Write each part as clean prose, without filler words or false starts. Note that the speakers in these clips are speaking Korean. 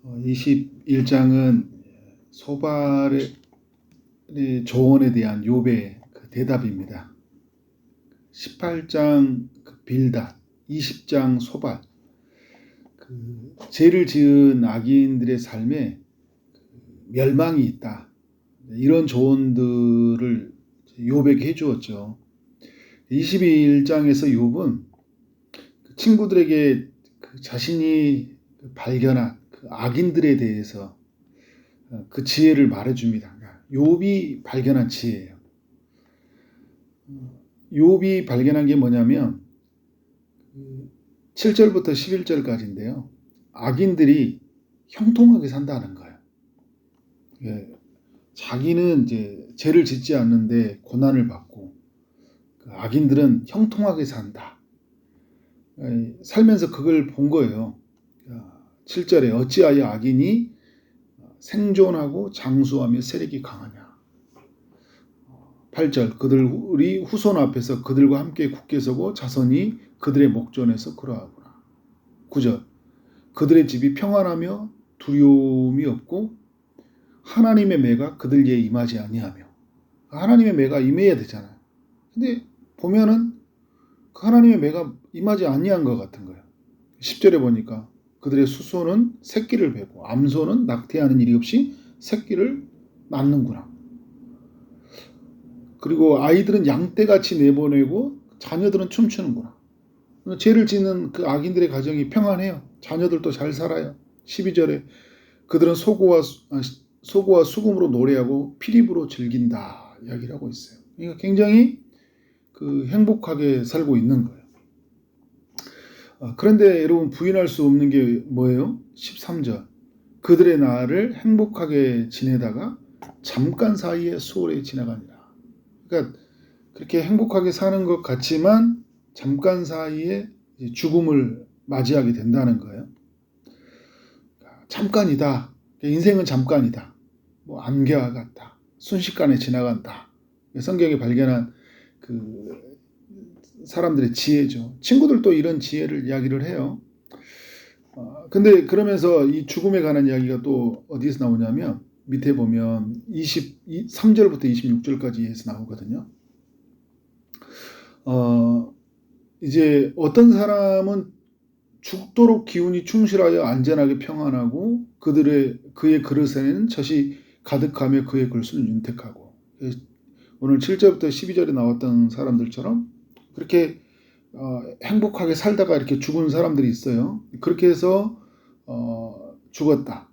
21장은 소발의 조언에 대한 욥의 그 대답입니다. 18장 그 빌닷, 20장 소발, 그 죄를 지은 악인들의 삶에 멸망이 있다. 이런 조언들을 욥에게 해주었죠. 21장에서 욥은 친구들에게 그 자신이 발견한 그 악인들에 대해서 그 지혜를 말해줍니다. 욥이 발견한 지혜예요. 욥이 발견한 게 뭐냐면 7절부터 11절까지인데요. 악인들이 형통하게 산다는 거예요. 자기는 이제 죄를 짓지 않는데 고난을 받고 악인들은 형통하게 산다. 살면서 그걸 본 거예요. 7절에 어찌하여 악인이 생존하고 장수하며 세력이 강하냐. 8절 그들이 후손 앞에서 그들과 함께 굳게 서고 자손이 그들의 목전에서 그러하구나. 9절 그들의 집이 평안하며 두려움이 없고 하나님의 매가 그들에게 임하지 아니하며. 하나님의 매가 임해야 되잖아요. 근데 보면은 그 하나님의 매가 임하지 아니한 것 같은 거예요. 10절에 보니까 그들의 수소는 새끼를 베고 암소는 낙태하는 일이 없이 새끼를 낳는구나. 그리고 아이들은 양떼같이 내보내고 자녀들은 춤추는구나. 죄를 짓는 그 악인들의 가정이 평안해요. 자녀들도 잘 살아요. 12절에 그들은 소고와 수금으로 노래하고 피립으로 즐긴다 이야기를 하고 있어요. 그러니까 굉장히 그 행복하게 살고 있는 거예요. 그런데 여러분 부인할 수 없는 게 뭐예요? 13절 그들의 날을 행복하게 지내다가 잠깐 사이에 수월히 지나가니라. 그러니까 그렇게 행복하게 사는 것 같지만 잠깐 사이에 죽음을 맞이하게 된다는 거예요. 잠깐이다. 인생은 잠깐이다. 뭐 안개와 같다. 순식간에 지나간다. 성경에 발견한 그 사람들의 지혜죠. 친구들도 이런 지혜를 이야기를 해요. 근데 그러면서 이 죽음에 관한 이야기가 또 어디에서 나오냐면 밑에 보면 23절부터 26절까지 해서 나오거든요. 이제 어떤 사람은 죽도록 기운이 충실하여 안전하게 평안하고 그의 그릇에는 젖이 가득하며 그의 글수는 윤택하고. 오늘 7절부터 12절에 나왔던 사람들처럼 그렇게 행복하게 살다가 이렇게 죽은 사람들이 있어요. 그렇게 해서 죽었다.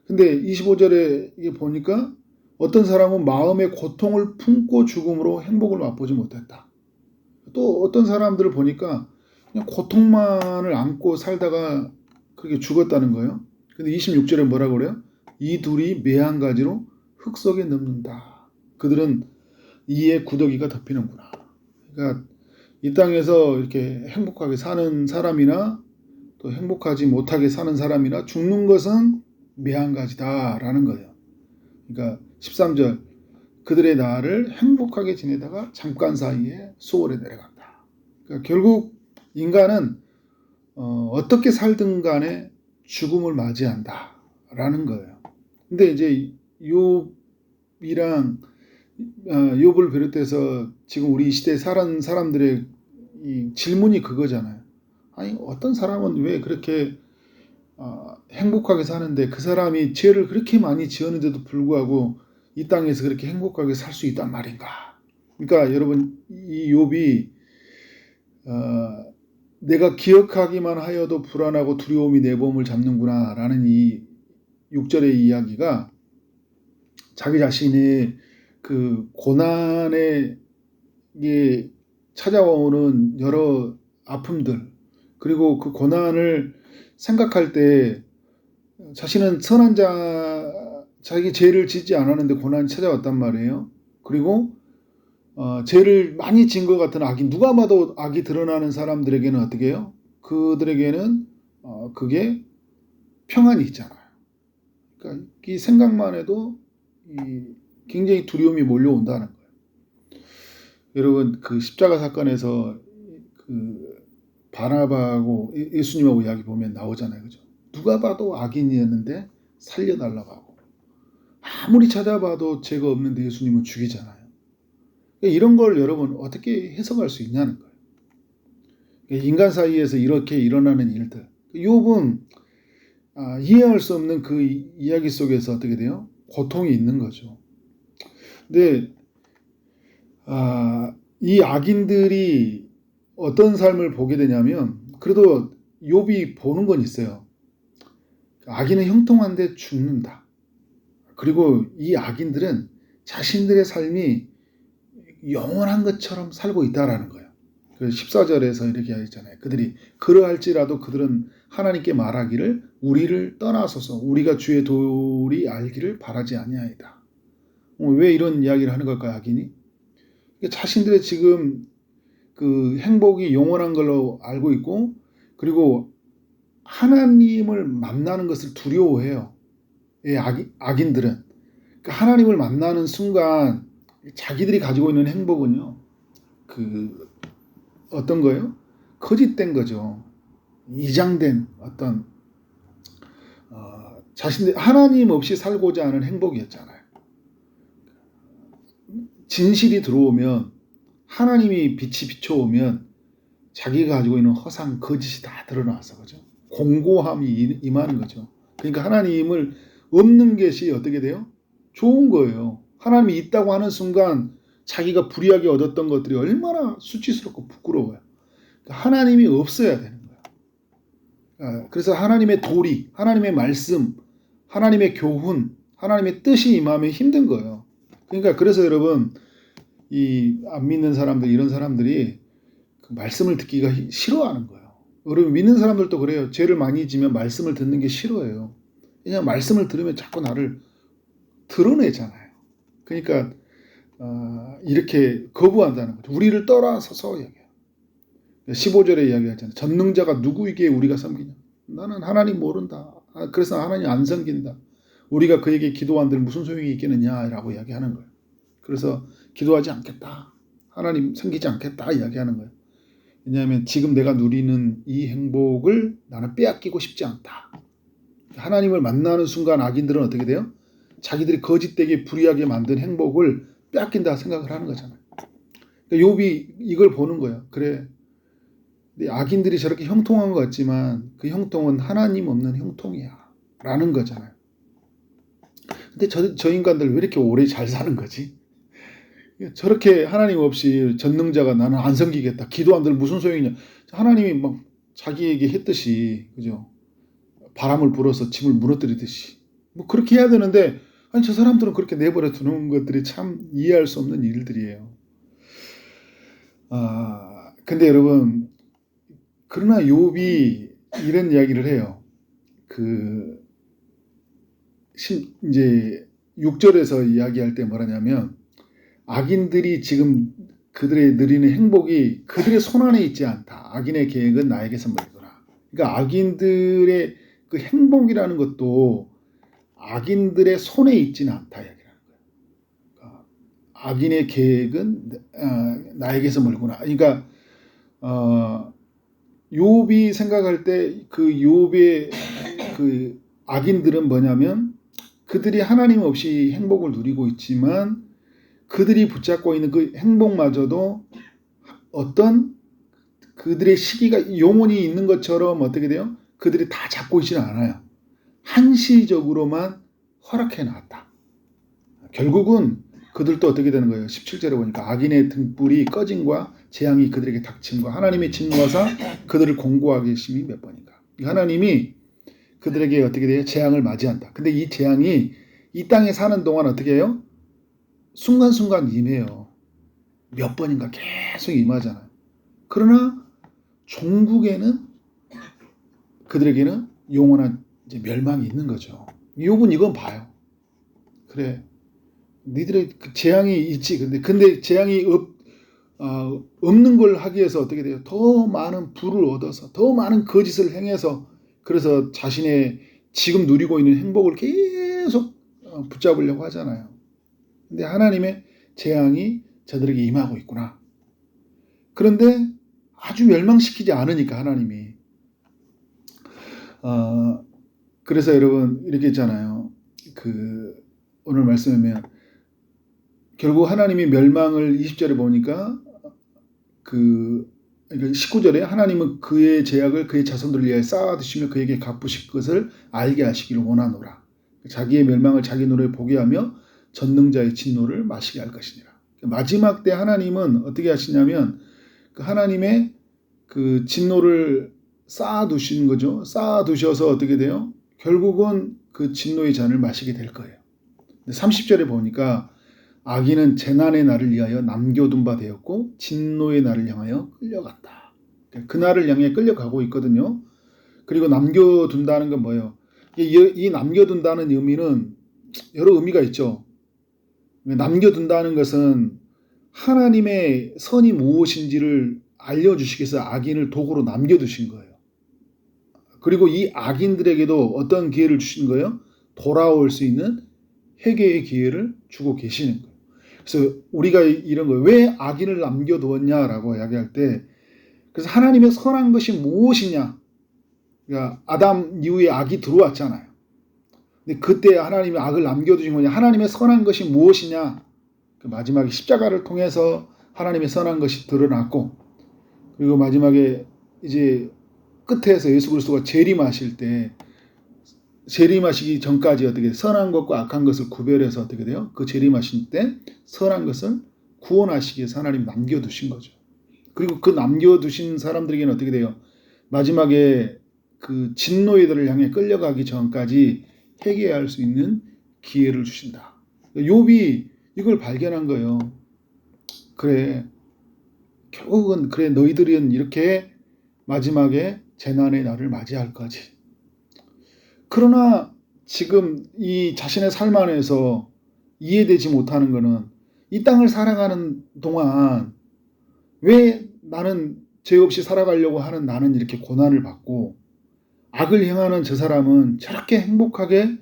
근데 25절에 보니까 어떤 사람은 마음의 고통을 품고 죽음으로 행복을 맛보지 못했다. 또 어떤 사람들을 보니까 그냥 고통만을 안고 살다가 그렇게 죽었다는 거예요. 근데 26절에 뭐라고 그래요? 이 둘이 매 한 가지로 흙 속에 눕는다. 그들은 이에 구더기가 덮이는구나. 그러니까 이 땅에서 이렇게 행복하게 사는 사람이나 또 행복하지 못하게 사는 사람이나 죽는 것은 매 한 가지다라는 거예요. 그러니까 13절 그들의 날을 행복하게 지내다가 잠깐 사이에 수월에 내려간다. 그러니까 결국 인간은 어떻게 살든 간에 죽음을 맞이한다라는 거예요. 근데 이제 욥이랑 욥을 비롯해서 지금 우리 이 시대에 사는 사람들의 이 질문이 그거잖아요. 아니 어떤 사람은 왜 그렇게 행복하게 사는데 그 사람이 죄를 그렇게 많이 지었는데도 불구하고 이 땅에서 그렇게 행복하게 살 수 있단 말인가? 그러니까 여러분 이 욥이 내가 기억하기만 하여도 불안하고 두려움이 내 몸을 잡는구나 라는 이 6절의 이야기가 자기 자신의 그 고난에 찾아오는 여러 아픔들 그리고 그 고난을 생각할 때 자신은 선한 자기 죄를 짓지 않았는데 고난이 찾아왔단 말이에요. 그리고 죄를 많이 지은 것 같은 악이 누가 봐도 악이 드러나는 사람들에게는 어떻게 해요? 그들에게는 그게 평안이 있잖아요. 그러니까 이 생각만 해도 굉장히 두려움이 몰려온다는 거예요. 여러분 그 십자가 사건에서 그 바나바하고 예수님하고 이야기 보면 나오잖아요, 그죠? 누가 봐도 악인이었는데 살려달라고 하고, 아무리 찾아봐도 죄가 없는데 예수님은 죽이잖아요. 이런 걸 여러분 어떻게 해석할 수 있냐는 거예요. 인간 사이에서 이렇게 일어나는 일들, 욥은 이해할 수 없는 그 이야기 속에서 어떻게 돼요? 고통이 있는 거죠. 근데 이 악인들이 어떤 삶을 보게 되냐면, 그래도 욥이 보는 건 있어요. 악인은 형통한데 죽는다. 그리고 이 악인들은 자신들의 삶이 영원한 것처럼 살고 있다라는 거예요. 그 14절에서 이렇게 하잖아요. 그들이 그러할지라도 그들은 하나님께 말하기를 우리를 떠나소서 우리가 주의 도리 알기를 바라지 아니하이다. 왜 이런 이야기를 하는 걸까요, 악인이? 자신들의 지금 그 행복이 영원한 걸로 알고 있고, 그리고 하나님을 만나는 것을 두려워해요. 악인들은. 그러니까 하나님을 만나는 순간 자기들이 가지고 있는 행복은요, 그 어떤 거예요? 거짓된 거죠. 이장된 어떤 자신들 하나님 없이 살고자 하는 행복이었잖아요. 진실이 들어오면, 하나님이 빛이 비춰오면 자기가 가지고 있는 허상, 거짓이 다 드러나서, 그죠? 공고함이 임하는 거죠. 그러니까 하나님을 없는 것이 어떻게 돼요? 좋은 거예요. 하나님이 있다고 하는 순간 자기가 불의하게 얻었던 것들이 얼마나 수치스럽고 부끄러워요. 그러니까 하나님이 없어야 되는 거예요. 그래서 하나님의 도리, 하나님의 말씀, 하나님의 교훈, 하나님의 뜻이 임하면 힘든 거예요. 그러니까 그래서 여러분, 이 안 믿는 사람들, 이런 사람들이 그 말씀을 듣기가 싫어하는 거예요. 여러분, 믿는 사람들도 그래요. 죄를 많이 지면 말씀을 듣는 게 싫어해요. 그냥 말씀을 들으면 자꾸 나를 드러내잖아요. 그러니까 이렇게 거부한다는 거죠. 우리를 떠나서서 얘기해요. 15절에 이야기하잖아요. 전능자가 누구에게 우리가 섬기냐? 나는 하나님 모른다. 그래서 하나님 안 섬긴다. 우리가 그에게 기도한들 무슨 소용이 있겠느냐라고 이야기하는 거예요. 그래서 기도하지 않겠다. 하나님 섬기지 않겠다 이야기하는 거예요. 왜냐하면 지금 내가 누리는 이 행복을 나는 빼앗기고 싶지 않다. 하나님을 만나는 순간 악인들은 어떻게 돼요? 자기들이 거짓되게 불의하게 만든 행복을 빼앗긴다 생각을 하는 거잖아요. 그러니까 욥이 이걸 보는 거예요. 그래, 악인들이 저렇게 형통한 것 같지만 그 형통은 하나님 없는 형통이야 라는 거잖아요. 근데 저 인간들 왜 이렇게 오래 잘 사는 거지? 저렇게 하나님 없이 전능자가 나는 안 섬기겠다, 기도한들 무슨 소용이냐, 하나님이 막 자기에게 했듯이, 그죠? 바람을 불어서 집을 무너뜨리듯이 뭐 그렇게 해야 되는데, 아니 저 사람들은 그렇게 내버려 두는 것들이 참 이해할 수 없는 일들이에요. 근데 여러분, 그러나 욥이 이런 이야기를 해요. 이제 6절에서 이야기할 때 뭐라냐면, 악인들이 지금 그들의 누리는 행복이 그들의 손안에 있지 않다. 악인의 계획은 나에게서 멀구나. 그러니까 악인들의 그 행복이라는 것도 악인들의 손에 있지는 않다 이야기하는 거예요. 악인의 계획은 나에게서 멀구나. 그러니까 욥이 생각할 때 그 욥의 그 악인들은 뭐냐면, 그들이 하나님 없이 행복을 누리고 있지만 그들이 붙잡고 있는 그 행복마저도 어떤 그들의 시기가 영원히 있는 것처럼 어떻게 돼요? 그들이 다 잡고 있지는 않아요. 한시적으로만 허락해 놨다. 결국은 그들도 어떻게 되는 거예요? 17절에 보니까 악인의 등불이 꺼짐과 재앙이 그들에게 닥침과 하나님의 진노하사 그들을 공고하게 하심이 몇 번인가. 하나님이 그들에게 어떻게 돼요? 재앙을 맞이한다. 근데 이 재앙이 이 땅에 사는 동안 어떻게 해요? 순간순간 임해요. 몇 번인가 계속 임하잖아요. 그러나 종국에는 그들에게는 영원한 이제 멸망이 있는 거죠. 욥은 이건 봐요. 그래, 니들의 그 재앙이 있지. 근데 재앙이 없는 걸 하기 위해서 어떻게 돼요? 더 많은 부를 얻어서, 더 많은 거짓을 행해서, 그래서 자신의 지금 누리고 있는 행복을 계속 붙잡으려고 하잖아요. 근데 하나님의 재앙이 저들에게 임하고 있구나. 그런데 아주 멸망시키지 않으니까 하나님이 그래서 여러분 이렇게 있잖아요. 오늘 말씀에 결국 하나님이 멸망을 20절에 보니까 그러니까 19절에 하나님은 그의 죄악을 그의 자손들을 위하여 쌓아두시며 그에게 갚으실 것을 알게 하시기를 원하노라. 자기의 멸망을 자기 눈에 보게 하며 전능자의 진노를 마시게 할 것이니라. 마지막 때 하나님은 어떻게 하시냐면 그 하나님의 그 진노를 쌓아두신 거죠. 쌓아두셔서 어떻게 돼요? 결국은 그 진노의 잔을 마시게 될 거예요. 30절에 보니까 악인은 재난의 날을 위하여 남겨둔 바 되었고 진노의 날을 향하여 끌려갔다. 그 날을 향해 끌려가고 있거든요. 그리고 남겨둔다는 건 뭐예요? 이 남겨둔다는 의미는 여러 의미가 있죠. 남겨둔다는 것은 하나님의 선이 무엇인지를 알려주시기 위해서 악인을 도구로 남겨두신 거예요. 그리고 이 악인들에게도 어떤 기회를 주신 거예요? 돌아올 수 있는 회개의 기회를 주고 계시는 거예요. 그래서 우리가 이런 거예요. 왜 악인을 남겨두었냐라고 이야기할 때, 그래서 하나님의 선한 것이 무엇이냐? 그러니까 아담 이후에 악이 들어왔잖아요. 근데 그때 하나님이 악을 남겨두신 거냐? 하나님의 선한 것이 무엇이냐? 그 마지막에 십자가를 통해서 하나님의 선한 것이 드러났고, 그리고 마지막에 이제 끝에서 예수 그리스도가 재림하실 때, 재림하시기 전까지 어떻게 선한 것과 악한 것을 구별해서 어떻게 돼요? 그 재림하실 때 선한 것을 구원하시기 위해서 하나님 남겨두신 거죠. 그리고 그 남겨두신 사람들에게는 어떻게 돼요? 마지막에 그 진노이들을 향해 끌려가기 전까지 회개할 수 있는 기회를 주신다. 욥이 이걸 발견한 거예요. 그래, 결국은 그래 너희들은 이렇게 마지막에 재난의 날을 맞이할 거지. 그러나 지금 이 자신의 삶 안에서 이해되지 못하는 것은 이 땅을 살아가는 동안 왜 나는 죄 없이 살아가려고 하는 나는 이렇게 고난을 받고 악을 행하는 저 사람은 저렇게 행복하게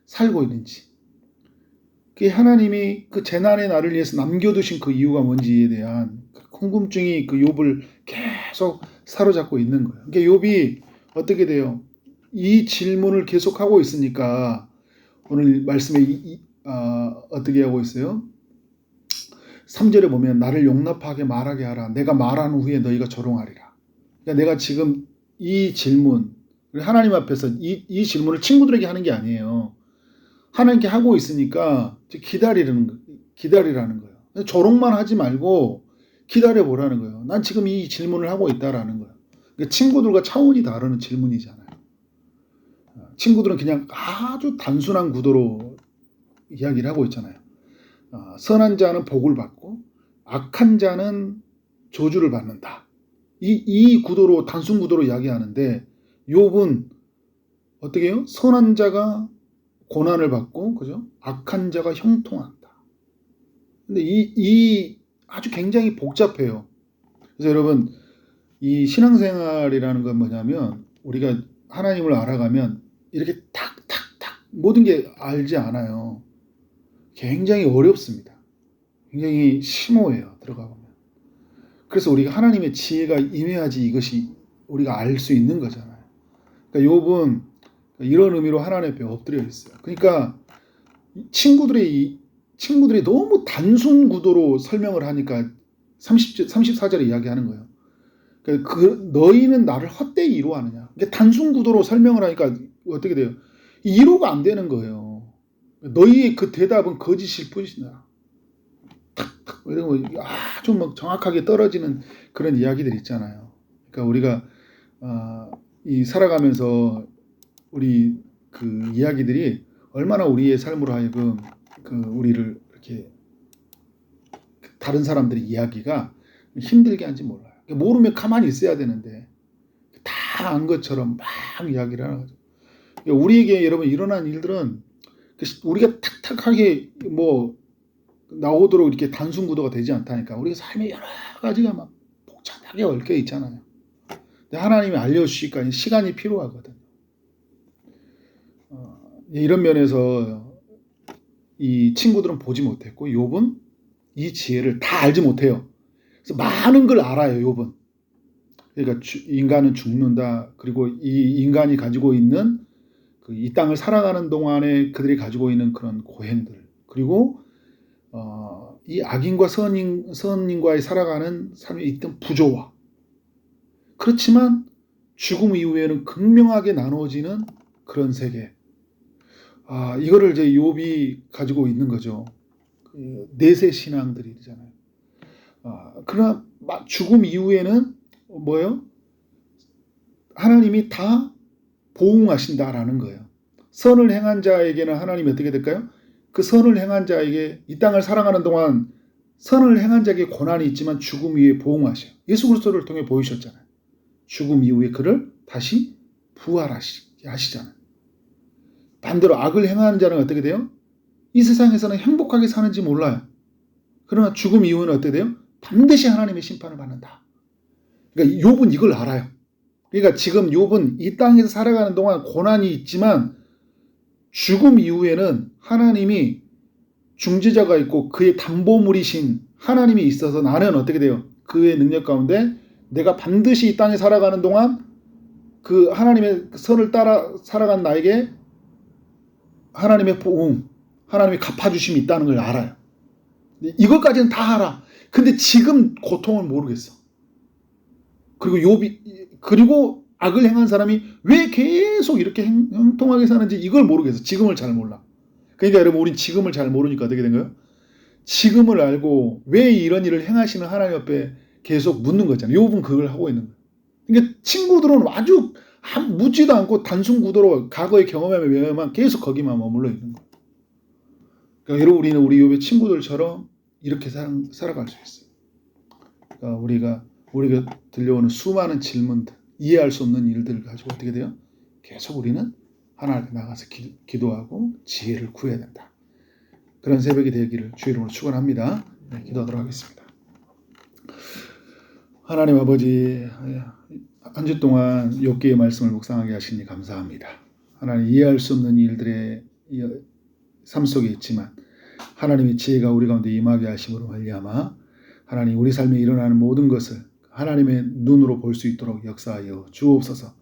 살고 있는지, 그 하나님이 그 재난의 날을 위해서 남겨두신 그 이유가 뭔지에 대한 궁금증이 그 욥을 계속 사로잡고 있는 거예요. 그러니까 욥이 어떻게 돼요? 이 질문을 계속하고 있으니까 오늘 말씀에 어떻게 하고 있어요? 3절에 보면 나를 용납하게 말하게 하라. 내가 말한 후에 너희가 조롱하리라. 그러니까 내가 지금 이 질문, 하나님 앞에서 이 질문을 친구들에게 하는 게 아니에요. 하나님께 하고 있으니까 기다리라는 거예요. 조롱만 하지 말고 기다려보라는 거예요. 난 지금 이 질문을 하고 있다라는 거예요. 그러니까 친구들과 차원이 다른 질문이잖아요. 친구들은 그냥 아주 단순한 구도로 이야기를 하고 있잖아요. 선한 자는 복을 받고 악한 자는 저주를 받는다. 이 구도로, 단순 구도로 이야기하는데 욥은 어떻게 해요? 선한 자가 고난을 받고, 그죠? 악한 자가 형통한다. 근데 이 아주 굉장히 복잡해요. 그래서 여러분, 이 신앙생활이라는 건 뭐냐면 우리가 하나님을 알아가면 이렇게 탁탁탁 모든 게 알지 않아요. 굉장히 어렵습니다. 굉장히 심오해요. 들어가 보면. 그래서 우리가 하나님의 지혜가 임해야지 이것이 우리가 알 수 있는 거잖아요. 그러니까 욥은 이런 의미로 하나님 앞에 엎드려 있어요. 그러니까 친구들이 너무 단순 구도로 설명을 하니까 34절에 이야기하는 거예요. 그러니까 너희는 나를 헛되이 이루하느냐. 그러니까 단순 구도로 설명을 하니까 어떻게 돼요? 이해가 안 되는 거예요. 너희의 그 대답은 거짓일 뿐이다. 탁탁 이런 거 아주 막 정확하게 떨어지는 그런 이야기들 있잖아요. 그러니까 우리가 이 살아가면서 우리 그 이야기들이 얼마나 우리의 삶으로 하여금 우리를 이렇게 다른 사람들의 이야기가 힘들게 하는지 몰라요. 모르면 가만히 있어야 되는데 다 안 것처럼 막 이야기를 하는 거죠. 우리에게 여러분 일어난 일들은 우리가 탁탁하게 뭐 나오도록 이렇게 단순 구도가 되지 않다니까. 우리가 삶에 여러 가지가 막 복잡하게 얽혀 있잖아요. 근데 하나님이 알려주시니까 시간이 필요하거든요. 이런 면에서 이 친구들은 보지 못했고 욥은 이 지혜를 다 알지 못해요. 그래서 많은 걸 알아요. 욥은. 그러니까 인간은 죽는다. 그리고 이 인간이 가지고 있는 이 땅을 살아가는 동안에 그들이 가지고 있는 그런 고행들, 그리고 이 악인과 선인과의 살아가는 삶에 있던 부조화. 그렇지만 죽음 이후에는 극명하게 나눠지는 그런 세계. 이거를 이제 욥이 가지고 있는 거죠. 내세 신앙들이잖아요. 그러나 죽음 이후에는 뭐예요? 하나님이 다 보응하신다라는 거예요. 선을 행한 자에게는 하나님이 어떻게 될까요? 그 선을 행한 자에게 이 땅을 살아가는 동안 선을 행한 자에게 고난이 있지만 죽음 이후에 보응하셔요. 예수 그리스도를 통해 보이셨잖아요. 죽음 이후에 그를 다시 부활하시게 하시잖아요. 반대로 악을 행하는 자는 어떻게 돼요? 이 세상에서는 행복하게 사는지 몰라요. 그러나 죽음 이후에는 어떻게 돼요? 반드시 하나님의 심판을 받는다. 그러니까 욥은 이걸 알아요. 그러니까 지금 욥은 이 땅에서 살아가는 동안 고난이 있지만 죽음 이후에는 하나님이 중재자가 있고 그의 담보물이신 하나님이 있어서 나는 어떻게 돼요? 그의 능력 가운데 내가 반드시 이 땅에 살아가는 동안 그 하나님의 선을 따라 살아간 나에게 하나님의 보응, 하나님의 갚아주심이 있다는 걸 알아요. 이것까지는 다 알아. 근데 지금 고통을 모르겠어. 그리고 악을 행한 사람이 왜 계속 이렇게 형통하게 사는지 이걸 모르겠어. 지금을 잘 몰라. 그러니까 여러분, 우린 지금을 잘 모르니까 어떻게 된 거예요? 지금을 알고 왜 이런 일을 행하시는 하나님 앞에 계속 묻는 거잖아요. 욥은 그걸 하고 있는 거예요. 그러니까 친구들은 아주 묻지도 않고 단순 구도로 과거의 경험에 의하면 계속 거기만 머물러 있는 거예요. 그러니까 여러분, 우리는 우리 욥의 친구들처럼 이렇게 살아갈 수 있어요. 그러니까 우리가 들려오는 수많은 질문들, 이해할 수 없는 일들을 가지고 어떻게 돼요? 계속 우리는 하나님 앞에 나가서 기도하고 지혜를 구해야 된다. 그런 새벽이 되기를 주의 이름으로 축원합니다. 기도하도록 하겠습니다. 하나님 아버지, 한 주 동안 욥기의 말씀을 묵상하게 하시니 감사합니다. 하나님, 이해할 수 없는 일들의 삶 속에 있지만 하나님의 지혜가 우리 가운데 임하게 하심으로 말미암아 하나님, 우리 삶에 일어나는 모든 것을 하나님의 눈으로 볼 수 있도록 역사하여 주옵소서.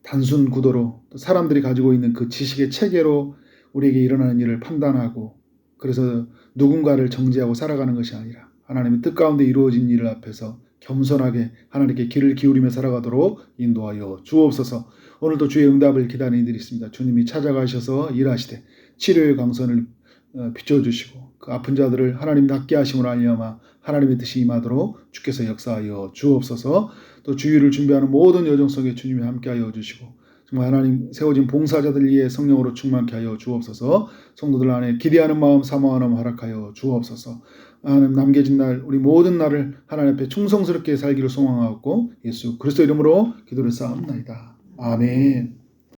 단순 구도로 사람들이 가지고 있는 그 지식의 체계로 우리에게 일어나는 일을 판단하고 그래서 누군가를 정죄하고 살아가는 것이 아니라 하나님의 뜻 가운데 이루어진 일을 앞에서 겸손하게 하나님께 귀를 기울이며 살아가도록 인도하여 주옵소서. 오늘도 주의 응답을 기다리는 이들이 있습니다. 주님이 찾아가셔서 일하시되 치료의 강선을 비춰주시고 그 아픈 자들을 하나님 낫게 하심으로 알미암아 하나님의 뜻이 임하도록 주께서 역사하여 주옵소서. 또 주일을 준비하는 모든 여정 속에 주님이 함께하여 주시고 정말 하나님 세워진 봉사자들 위해 성령으로 충만케 하여 주옵소서. 성도들 안에 기대하는 마음, 사모하는 마음 허락하여 주옵소서. 하나님, 남겨진 날 우리 모든 날을 하나님 앞에 충성스럽게 살기를 소망하옵고 예수 그리스도 이름으로 기도를 쌓옵나이다. 아멘.